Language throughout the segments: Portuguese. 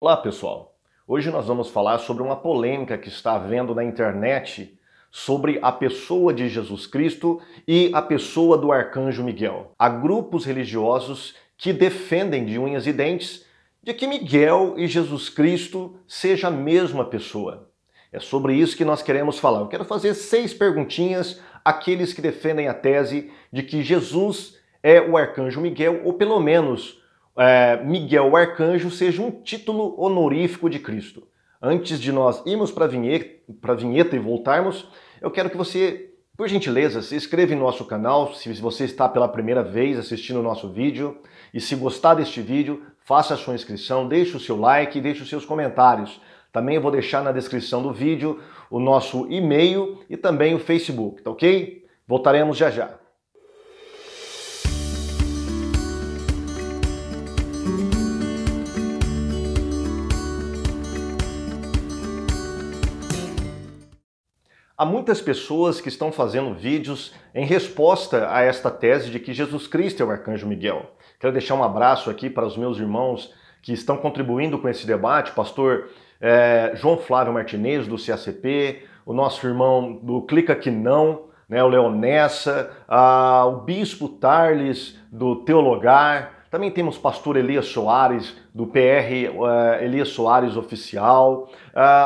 Olá, pessoal. Hoje nós vamos falar sobre uma polêmica que está havendo na internet sobre a pessoa de Jesus Cristo e a pessoa do arcanjo Miguel. Há grupos religiosos que defendem de unhas e dentes de que Miguel e Jesus Cristo sejam a mesma pessoa. É sobre isso que nós queremos falar. Eu quero fazer 6 perguntinhas àqueles que defendem a tese de que Jesus é o arcanjo Miguel, ou pelo menos Miguel o Arcanjo seja um título honorífico de Cristo. Antes de nós irmos para a vinheta e voltarmos, eu quero que você, por gentileza, se inscreva em nosso canal, se você está pela primeira vez assistindo o nosso vídeo, e se gostar deste vídeo, faça a sua inscrição, deixe o seu like e deixe os seus comentários. Também eu vou deixar na descrição do vídeo o nosso e-mail e também o Facebook, tá ok? Voltaremos já já. Há muitas pessoas que estão fazendo vídeos em resposta a esta tese de que Jesus Cristo é o Arcanjo Miguel. Quero deixar um abraço aqui para os meus irmãos que estão contribuindo com esse debate, pastor João Flávio Martinez, do CACP, o nosso irmão do Clica Que Não, né, o Leonessa, o bispo Tarles, do Teologar. Também temos pastor Elias Soares, do PR Elias Soares Oficial,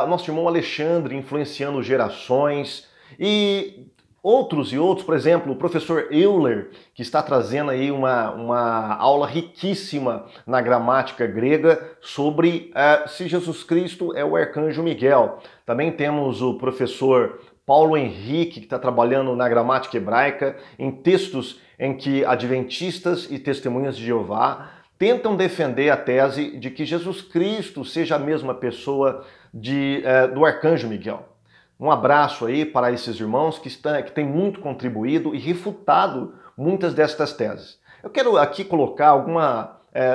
nosso irmão Alexandre, influenciando gerações, e outros, por exemplo, o professor Euler, que está trazendo aí uma aula riquíssima na gramática grega sobre se Jesus Cristo é o arcanjo Miguel. Também temos o professor Paulo Henrique, que está trabalhando na gramática hebraica, em textos em que adventistas e testemunhas de Jeová tentam defender a tese de que Jesus Cristo seja a mesma pessoa do arcanjo Miguel. Um abraço aí para esses irmãos que têm muito contribuído e refutado muitas destas teses. Eu quero aqui colocar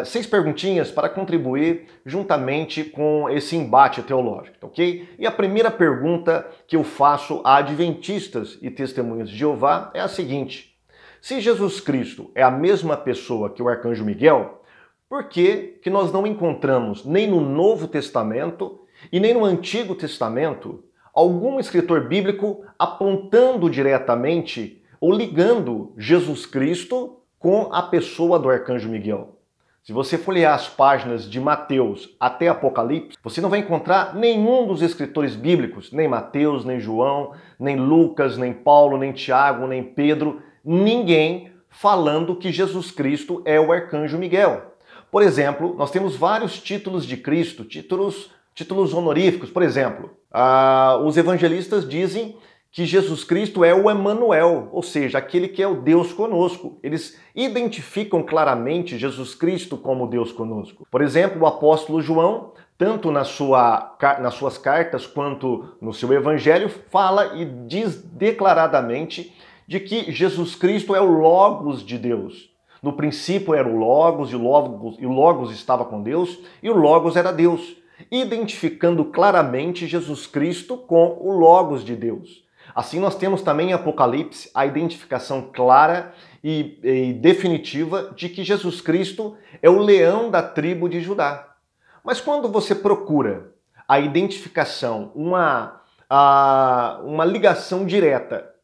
6 perguntinhas para contribuir juntamente com esse embate teológico, ok? E a primeira pergunta que eu faço a adventistas e testemunhas de Jeová é a seguinte: se Jesus Cristo é a mesma pessoa que o arcanjo Miguel, por que nós não encontramos nem no Novo Testamento e nem no Antigo Testamento algum escritor bíblico apontando diretamente ou ligando Jesus Cristo com a pessoa do arcanjo Miguel? Se você folhear as páginas de Mateus até Apocalipse, você não vai encontrar nenhum dos escritores bíblicos, nem Mateus, nem João, nem Lucas, nem Paulo, nem Tiago, nem Pedro, ninguém falando que Jesus Cristo é o arcanjo Miguel. Por exemplo, nós temos vários títulos de Cristo, títulos honoríficos. Por exemplo, os evangelistas dizem que Jesus Cristo é o Emanuel, ou seja, aquele que é o Deus conosco. Eles identificam claramente Jesus Cristo como Deus conosco. Por exemplo, o apóstolo João, tanto nas suas cartas quanto no seu evangelho, fala e diz declaradamente de que Jesus Cristo é o Logos de Deus. No princípio era o Logos, e o Logos estava com Deus, e o Logos era Deus, identificando claramente Jesus Cristo com o Logos de Deus. Assim nós temos também em Apocalipse a identificação clara e definitiva de que Jesus Cristo é o leão da tribo de Judá. Mas quando você procura a identificação, uma ligação direta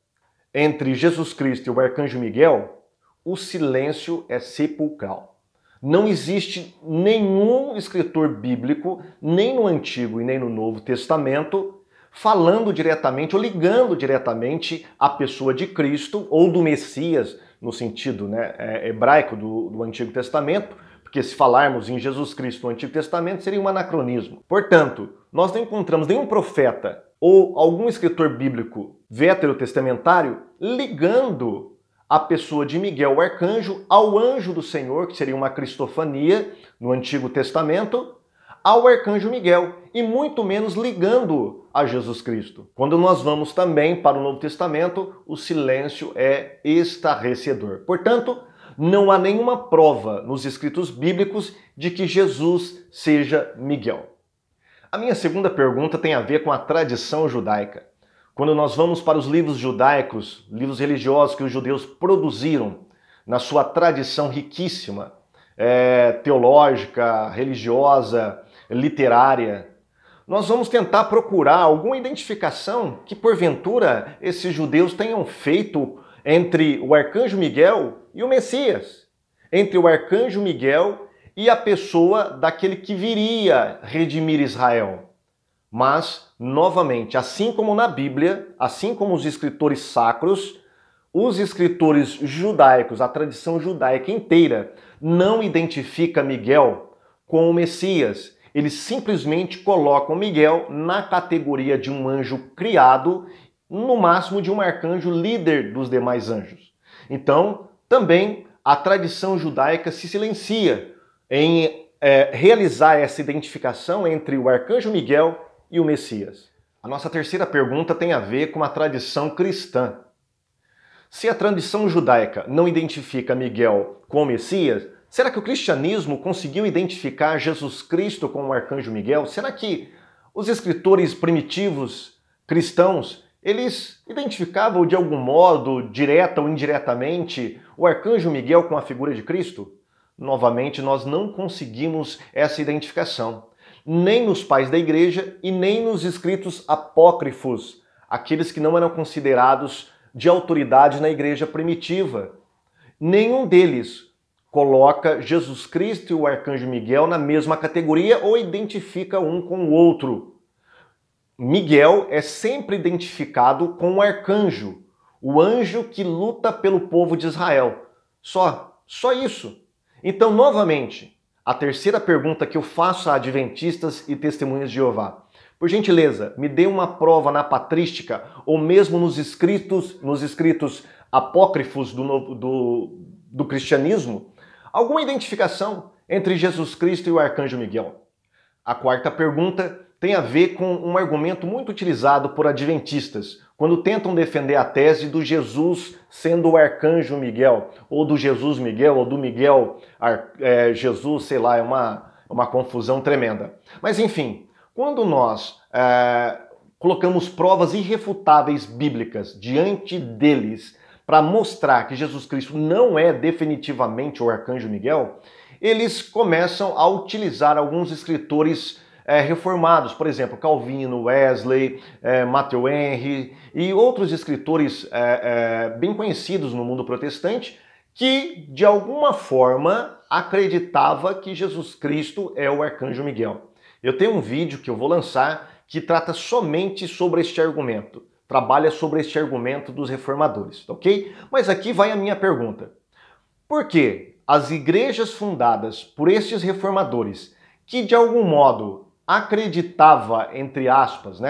entre Jesus Cristo e o arcanjo Miguel, o silêncio é sepulcral. Não existe nenhum escritor bíblico, nem no Antigo e nem no Novo Testamento, falando diretamente ou ligando diretamente a pessoa de Cristo ou do Messias, no sentido hebraico do Antigo Testamento, porque se falarmos em Jesus Cristo no Antigo Testamento seria um anacronismo. Portanto, nós não encontramos nenhum profeta ou algum escritor bíblico veterotestamentário ligando a pessoa de Miguel, o arcanjo, ao anjo do Senhor, que seria uma cristofania no Antigo Testamento, ao arcanjo Miguel, e muito menos ligando a Jesus Cristo. Quando nós vamos também para o Novo Testamento, o silêncio é estarrecedor. Portanto, não há nenhuma prova nos escritos bíblicos de que Jesus seja Miguel. A minha segunda pergunta tem a ver com a tradição judaica. Quando nós vamos para os livros judaicos, livros religiosos que os judeus produziram na sua tradição riquíssima, teológica, religiosa, literária, nós vamos tentar procurar alguma identificação que, porventura, esses judeus tenham feito entre o arcanjo Miguel e o Messias, entre o arcanjo Miguel e a pessoa daquele que viria redimir Israel. Mas, novamente, assim como na Bíblia, assim como os escritores sacros, os escritores judaicos, a tradição judaica inteira, não identifica Miguel com o Messias. Eles simplesmente colocam Miguel na categoria de um anjo criado, no máximo de um arcanjo líder dos demais anjos. Então, também a tradição judaica se silencia em realizar essa identificação entre o arcanjo Miguel e o Messias. A nossa terceira pergunta tem a ver com a tradição cristã. Se a tradição judaica não identifica Miguel com o Messias, será que o cristianismo conseguiu identificar Jesus Cristo com o arcanjo Miguel? Será que os escritores primitivos cristãos, eles identificavam de algum modo, direta ou indiretamente, o arcanjo Miguel com a figura de Cristo? Novamente, nós não conseguimos essa identificação, nem nos pais da igreja e nem nos escritos apócrifos, aqueles que não eram considerados de autoridade na igreja primitiva. Nenhum deles coloca Jesus Cristo e o arcanjo Miguel na mesma categoria ou identifica um com o outro. Miguel é sempre identificado com o arcanjo, o anjo que luta pelo povo de Israel. Só isso. Então, novamente, a terceira pergunta que eu faço a adventistas e testemunhas de Jeová. Por gentileza, me dê uma prova na patrística ou mesmo nos escritos apócrifos do cristianismo, alguma identificação entre Jesus Cristo e o arcanjo Miguel. A quarta pergunta tem a ver com um argumento muito utilizado por adventistas, quando tentam defender a tese do Jesus sendo o arcanjo Miguel, ou do Jesus Miguel, ou do Miguel Jesus, sei lá, é uma confusão tremenda. Mas enfim, quando nós colocamos provas irrefutáveis bíblicas diante deles para mostrar que Jesus Cristo não é definitivamente o arcanjo Miguel, eles começam a utilizar alguns escritores reformados, por exemplo, Calvino, Wesley, Matthew Henry e outros escritores bem conhecidos no mundo protestante que, de alguma forma, acreditava que Jesus Cristo é o arcanjo Miguel. Eu tenho um vídeo que eu vou lançar que trata somente sobre este argumento, trabalha sobre este argumento dos reformadores, ok? Mas aqui vai a minha pergunta. Por que as igrejas fundadas por estes reformadores, que de algum modo acreditava, entre aspas,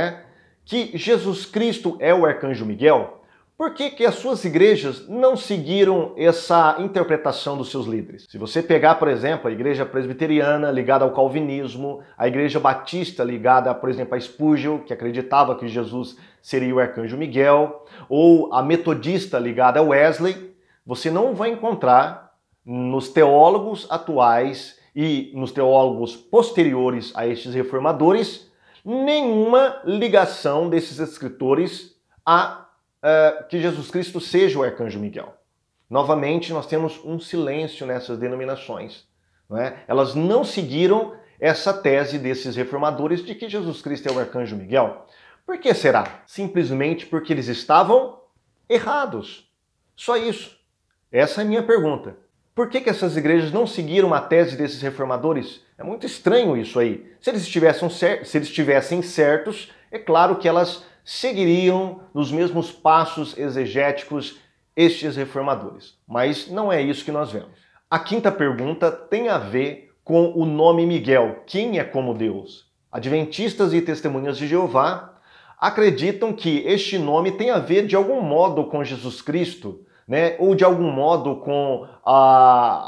que Jesus Cristo é o arcanjo Miguel, por que as suas igrejas não seguiram essa interpretação dos seus líderes? Se você pegar, por exemplo, a igreja presbiteriana ligada ao calvinismo, a igreja batista ligada, por exemplo, a Spurgeon, que acreditava que Jesus seria o arcanjo Miguel, ou a metodista ligada a Wesley, você não vai encontrar nos teólogos atuais e nos teólogos posteriores a estes reformadores nenhuma ligação desses escritores a que Jesus Cristo seja o arcanjo Miguel. Novamente, nós temos um silêncio nessas denominações. Não é? Elas não seguiram essa tese desses reformadores de que Jesus Cristo é o arcanjo Miguel. Por que será? Simplesmente porque eles estavam errados. Só isso. Essa é a minha pergunta. Por que essas igrejas não seguiram a tese desses reformadores? É muito estranho isso aí. Se eles estivessem certos, é claro que elas seguiriam nos mesmos passos exegéticos estes reformadores. Mas não é isso que nós vemos. A quinta pergunta tem a ver com o nome Miguel. Quem é como Deus? Adventistas e testemunhas de Jeová acreditam que este nome tem a ver de algum modo com Jesus Cristo, ou de algum modo com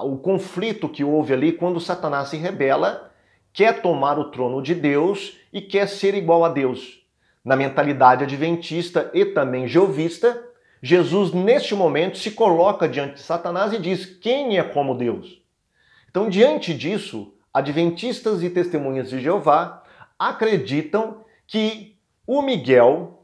o conflito que houve ali quando Satanás se rebela, quer tomar o trono de Deus e quer ser igual a Deus. Na mentalidade adventista e também jeovista, Jesus neste momento se coloca diante de Satanás e diz: quem é como Deus? Então, diante disso, adventistas e testemunhas de Jeová acreditam que o Miguel,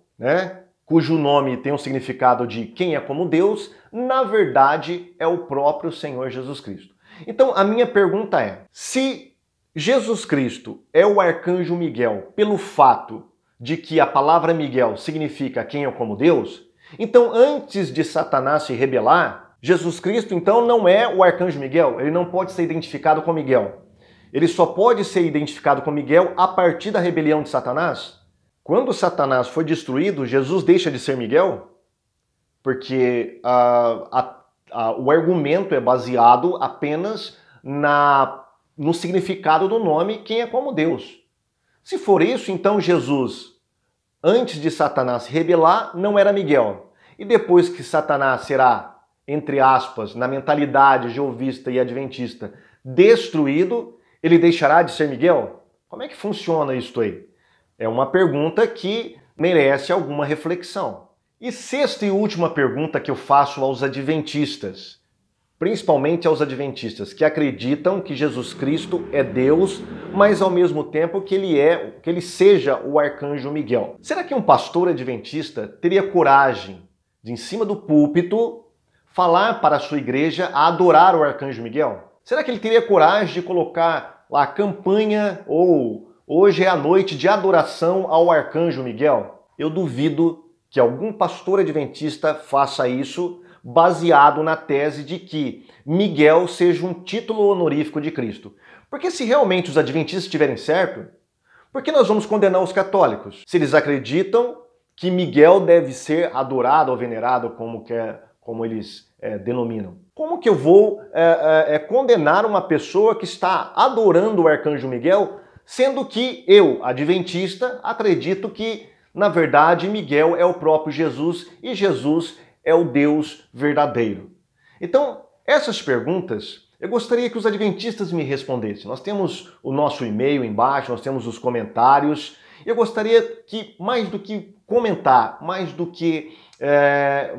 cujo nome tem o significado de quem é como Deus, na verdade é o próprio Senhor Jesus Cristo. Então a minha pergunta é, se Jesus Cristo é o arcanjo Miguel pelo fato de que a palavra Miguel significa quem é como Deus? Então, antes de Satanás se rebelar, Jesus Cristo então não é o arcanjo Miguel, ele não pode ser identificado com Miguel. Ele só pode ser identificado com Miguel a partir da rebelião de Satanás. Quando Satanás foi destruído, Jesus deixa de ser Miguel? Porque o argumento é baseado apenas no significado do nome, quem é como Deus. Se for isso, então Jesus, antes de Satanás se rebelar, não era Miguel. E depois que Satanás será, entre aspas, na mentalidade jeovista e adventista, destruído, ele deixará de ser Miguel? Como é que funciona isso aí? É uma pergunta que merece alguma reflexão. E sexta e última pergunta que eu faço aos adventistas, principalmente aos adventistas que acreditam que Jesus Cristo é Deus, mas ao mesmo tempo que ele seja o arcanjo Miguel. Será que um pastor adventista teria coragem de, em cima do púlpito, falar para a sua igreja a adorar o arcanjo Miguel? Será que ele teria coragem de colocar lá a campanha ou hoje é a noite de adoração ao arcanjo Miguel? Eu duvido que algum pastor adventista faça isso baseado na tese de que Miguel seja um título honorífico de Cristo. Porque se realmente os adventistas estiverem certo, por que nós vamos condenar os católicos? Se eles acreditam que Miguel deve ser adorado ou venerado, como eles denominam. Como que eu vou condenar uma pessoa que está adorando o arcanjo Miguel, sendo que eu, adventista, acredito que, na verdade, Miguel é o próprio Jesus e Jesus é o Deus verdadeiro? Então, essas perguntas eu gostaria que os adventistas me respondessem. Nós temos o nosso e-mail embaixo, nós temos os comentários. Eu gostaria que, mais do que comentar, mais do que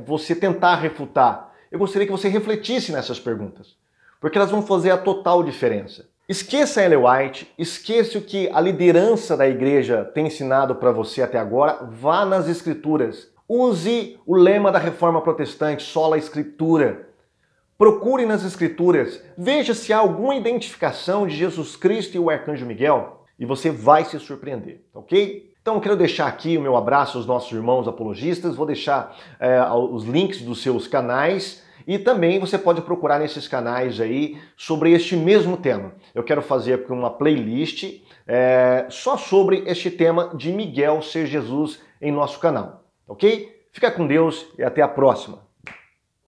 você tentar refutar, eu gostaria que você refletisse nessas perguntas, porque elas vão fazer a total diferença. Esqueça a Ellen White, esqueça o que a liderança da igreja tem ensinado para você até agora, vá nas Escrituras. Use o lema da Reforma Protestante, sola Escritura. Procure nas Escrituras, veja se há alguma identificação de Jesus Cristo e o arcanjo Miguel, e você vai se surpreender, ok? Então eu quero deixar aqui o meu abraço aos nossos irmãos apologistas, vou deixar os links dos seus canais, e também você pode procurar nesses canais aí sobre este mesmo tema. Eu quero fazer aqui uma playlist só sobre este tema de Miguel ser Jesus em nosso canal, ok? Fica com Deus e até a próxima.